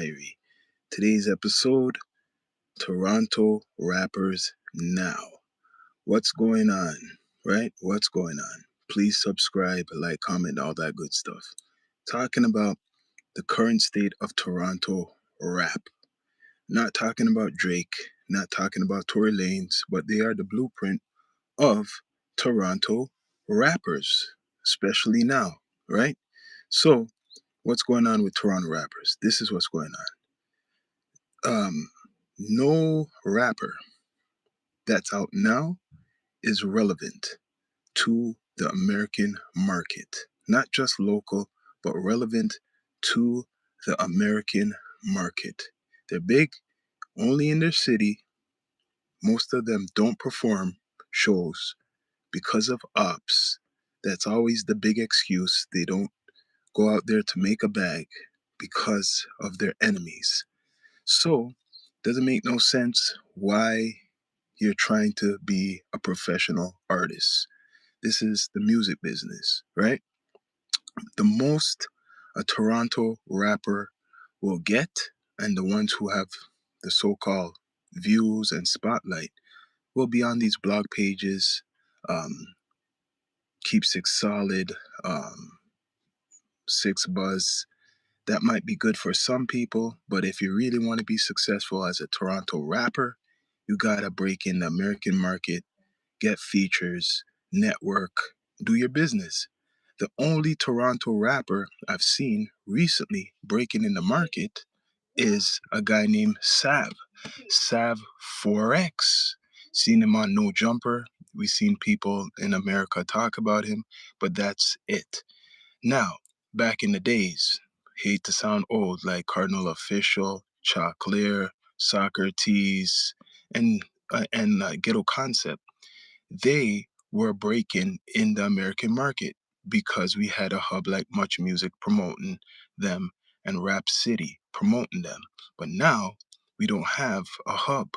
Diary. Today's episode, Toronto rappers now. What's going on, right? What's going on? Please subscribe, like, comment, all that good stuff. Talking about the current state of Toronto rap. Not talking about Drake, not talking about Tory Lanez, but they are the blueprint of Toronto rappers, especially now, right? So, what's going on with Toronto rappers? This is what's going on. No rapper that's out now is relevant to the American market, not just local, but relevant to the American market. They're big only in their city. Most of them don't perform shows because of ops. That's always the big excuse. They don't go out there to make a bag because of their enemies. So, doesn't make no sense why you're trying to be a professional artist. This is the music business, right? The most a Toronto rapper will get, and the ones who have the so called views and spotlight, will be on these blog pages, um, Keep Six Solid, Six Buzz. That might be good for some people, but if you really want to be successful as a Toronto rapper, you gotta break in the American market, get features, network, do your business. The only Toronto rapper I've seen recently breaking in the market is a guy named Sav 4X. Seen him on No Jumper. We've seen people in America talk about him, but that's it. Now, back in the days, hate to sound old, like Cardinal Official, Choclair, Socrates, and Ghetto Concept, they were breaking in the American market because we had a hub like Much Music promoting them and Rap City promoting them. But now we don't have a hub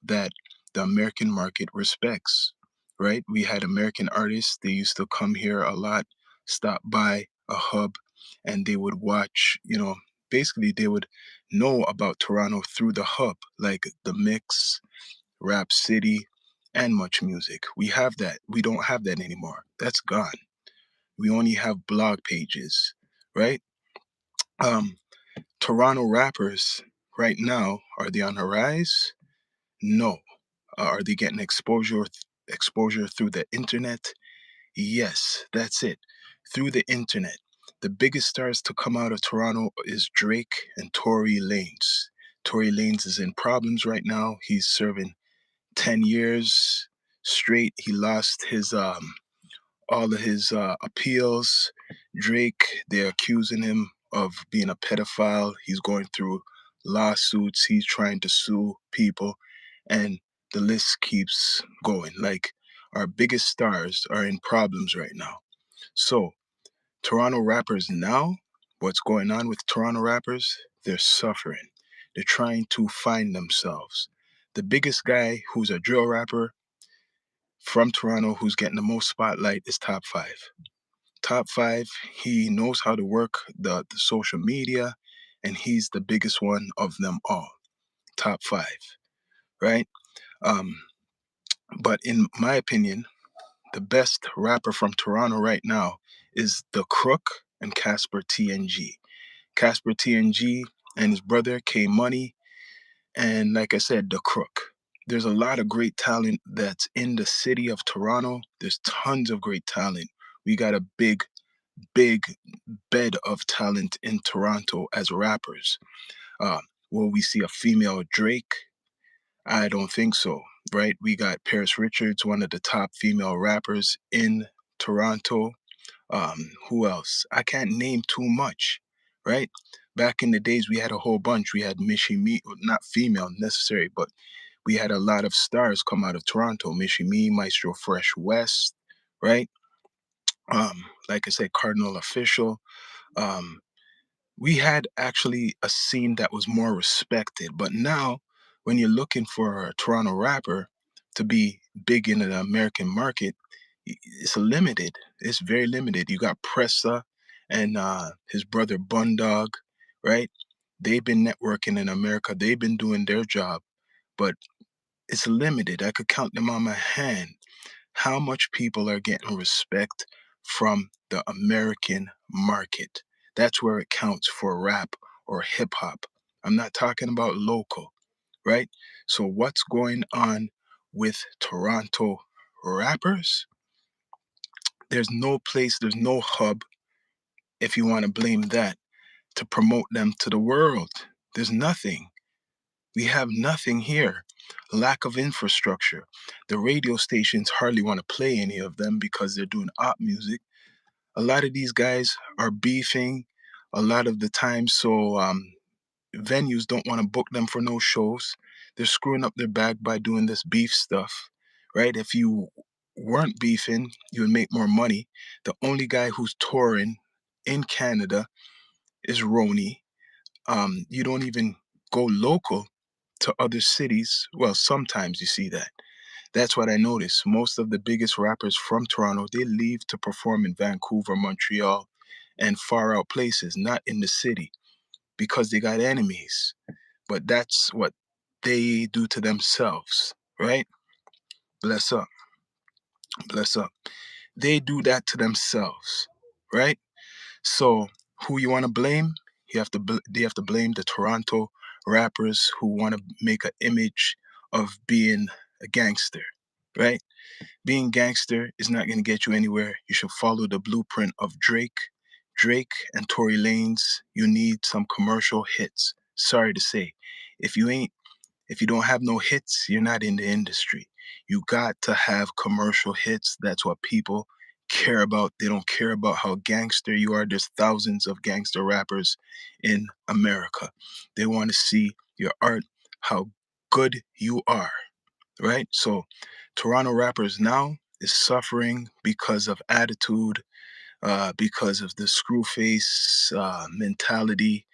that the American market respects, right? We had American artists, they used to come here a lot, stop by a hub, and they would watch, basically they would know about Toronto through the hub, like the Mix, Rap City, and Much Music. We have that. We don't have that anymore. That's gone. We only have blog pages, right? Um, Toronto rappers right now, are they on the rise? No. Are they getting exposure through the internet? Yes, that's it. Through the internet. The biggest stars to come out of Toronto is Drake and Tory Lanez. Tory Lanez is in problems right now. He's serving 10 years straight. He lost his all of his appeals. Drake, they're accusing him of being a pedophile. He's going through lawsuits. He's trying to sue people, and the list keeps going. Like, our biggest stars are in problems right now. So, Toronto rappers now, what's going on with Toronto rappers? They're suffering. They're trying to find themselves. The biggest guy who's a drill rapper from Toronto who's getting the most spotlight is Top 5. Top 5, he knows how to work the social media, and he's the biggest one of them all. Top 5, right? Um, but in my opinion, the best rapper from Toronto right now is The Crook and Casper TNG. Casper TNG and his brother K Money, and like I said, The Crook. There's a lot of great talent that's in the city of Toronto. There's tons of great talent. We got a big bed of talent in Toronto as rappers. Uh, will we see a female Drake? I don't think so, right? We got Paris Richards, one of the top female rappers in Toronto. Who else? I can't name too much, right? Back in the days, we had a whole bunch. We had Michie Me, not female necessary, but we had a lot of stars come out of Toronto. Michie Me, Maestro Fresh West, right? Like I said, Cardinal Official. Um, we had actually a scene that was more respected. But now, when you're looking for a Toronto rapper to be big in the American market, it's limited. It's very limited. You got Pressa and his brother Bundog, right? They've been networking in America. They've been doing their job, but it's limited. I could count them on my hand how much people are getting respect from the American market. That's where it counts for rap or hip hop. I'm not talking about local, right? So, what's going on with Toronto rappers? There's no place, there's no hub, if you want to blame that, to promote them to the world. There's nothing. We have nothing here. Lack of infrastructure. The radio stations hardly want to play any of them because they're doing op music. A lot of these guys are beefing a lot of the time, so venues don't want to book them for no shows. They're screwing up their bag by doing this beef stuff, right? If you weren't beefing, you would make more money. The only guy who's touring in Canada is Roni. You don't even go local to other cities. Well, sometimes you see that. That's what I noticed. Most of the biggest rappers from Toronto, they leave to perform in Vancouver, Montreal, and far out places, not in the city, because they got enemies. But that's what they do to themselves, right? Bless up, bless up. They do that to themselves, right? So who you want to blame? They have to blame the Toronto rappers who want to make an image of being a gangster, right? Being gangster is not going to get you anywhere. You should follow the blueprint of Drake. Drake and Tory Lanez, you need some commercial hits. Sorry to say. If you ain't if you don't have no hits, you're not in the industry. You got to have commercial hits. That's what people care about. They don't care about how gangster you are. There's thousands of gangster rappers in America. They want to see your art, how good you are, right? So, Toronto rappers now is suffering because of attitude, because of the screw face mentality,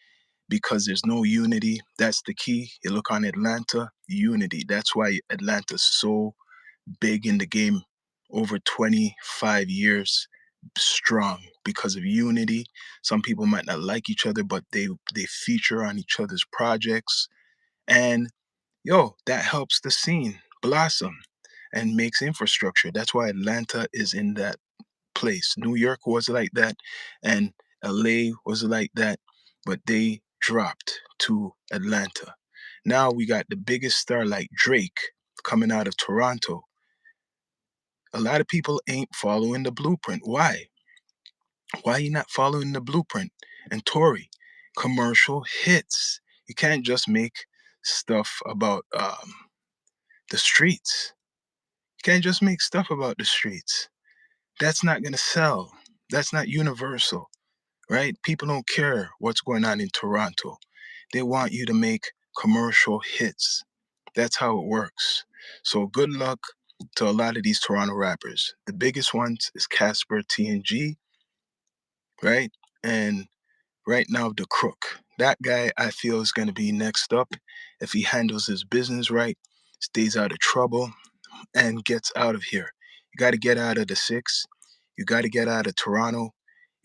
because there's no unity. That's the key. You look on Atlanta, unity. That's why Atlanta's so big in the game, over 25 years strong, because of unity. Some people might not like each other, but they feature on each other's projects. And yo, that helps the scene blossom and makes infrastructure. That's why Atlanta is in that place. New York was like that, and LA was like that, but they dropped to Atlanta. Now we got the biggest star like Drake coming out of Toronto. A lot of people ain't following the blueprint. Why? Why are you not following the blueprint? And Tory, commercial hits. You can't just make stuff about the streets. You can't just make stuff about the streets. That's not gonna sell. That's not universal, right? People don't care what's going on in Toronto. They want you to make commercial hits. That's how it works. So good luck to a lot of these Toronto rappers. The biggest ones is Casper TNG, right? And right now, the Crook. That guy I feel is going to be next up if he handles his business right, stays out of trouble, and gets out of here. You got to get out of the six. You got to get out of Toronto.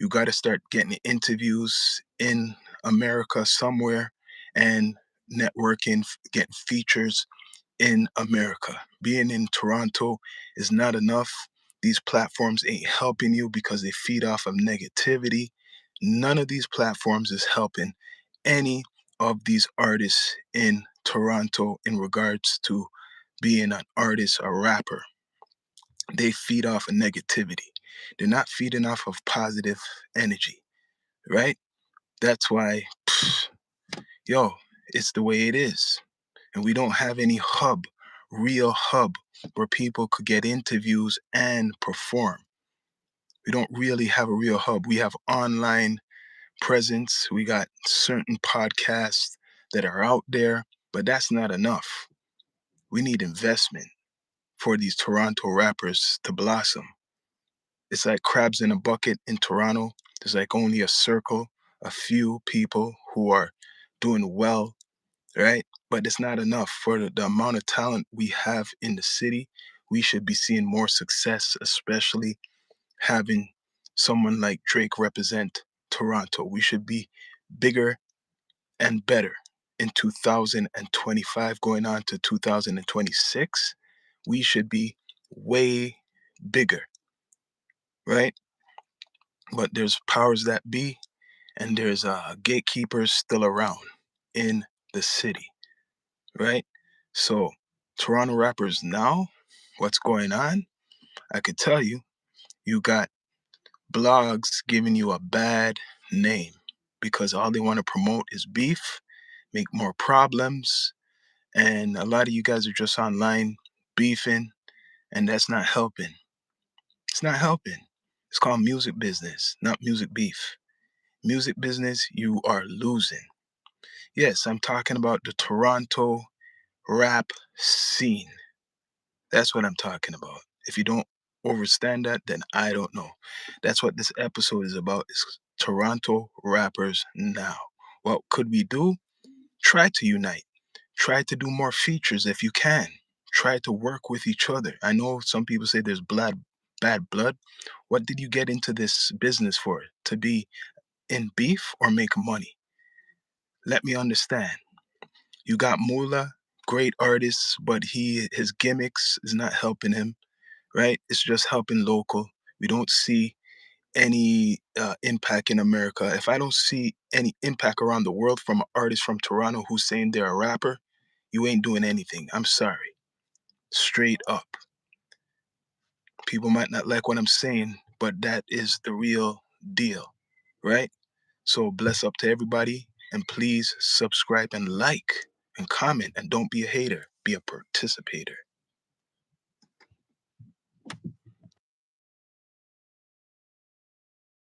You got to start getting interviews in America somewhere and networking, getting features in America. Being in Toronto is not enough. These platforms ain't helping you because they feed off of negativity. None of these platforms is helping any of these artists in Toronto in regards to being an artist, a rapper. They feed off of negativity. They're not feeding off of positive energy, right? That's why, yo, it's the way it is. And we don't have any hub, real hub, where people could get interviews and perform. We don't really have a real hub. We have online presence. We got certain podcasts that are out there, but that's not enough. We need investment for these Toronto rappers to blossom. It's like crabs in a bucket in Toronto. There's like only a circle, a few people who are doing well, right? But it's not enough for the amount of talent we have in the city. We should be seeing more success, especially having someone like Drake represent Toronto. We should be bigger and better in 2025 going on to 2026. We should be way bigger, right? But there's powers that be, and there's gatekeepers still around in the city, right? So, Toronto rappers now, what's going on? I could tell you, you got blogs giving you a bad name because all they want to promote is beef, make more problems, and a lot of you guys are just online beefing, and that's not helping. It's not helping. It's called music business, not music beef. Music business, you are losing. Yes, I'm talking about the Toronto rap scene. That's what I'm talking about. If you don't understand that, then I don't know. That's what this episode is about, is Toronto rappers now. What could we do? Try to unite. Try to do more features if you can. Try to work with each other. I know some people say there's bad blood. What did you get into this business for? To be in beef or make money? Let me understand. You got Mula, great artist, but his gimmicks is not helping him, right? It's just helping local. We don't see any impact in America. If I don't see any impact around the world from an artist from Toronto who's saying they're a rapper, you ain't doing anything. I'm sorry. Straight up. People might not like what I'm saying, but that is the real deal, right? So bless up to everybody, and please subscribe and like and comment, and don't be a hater, be a participator.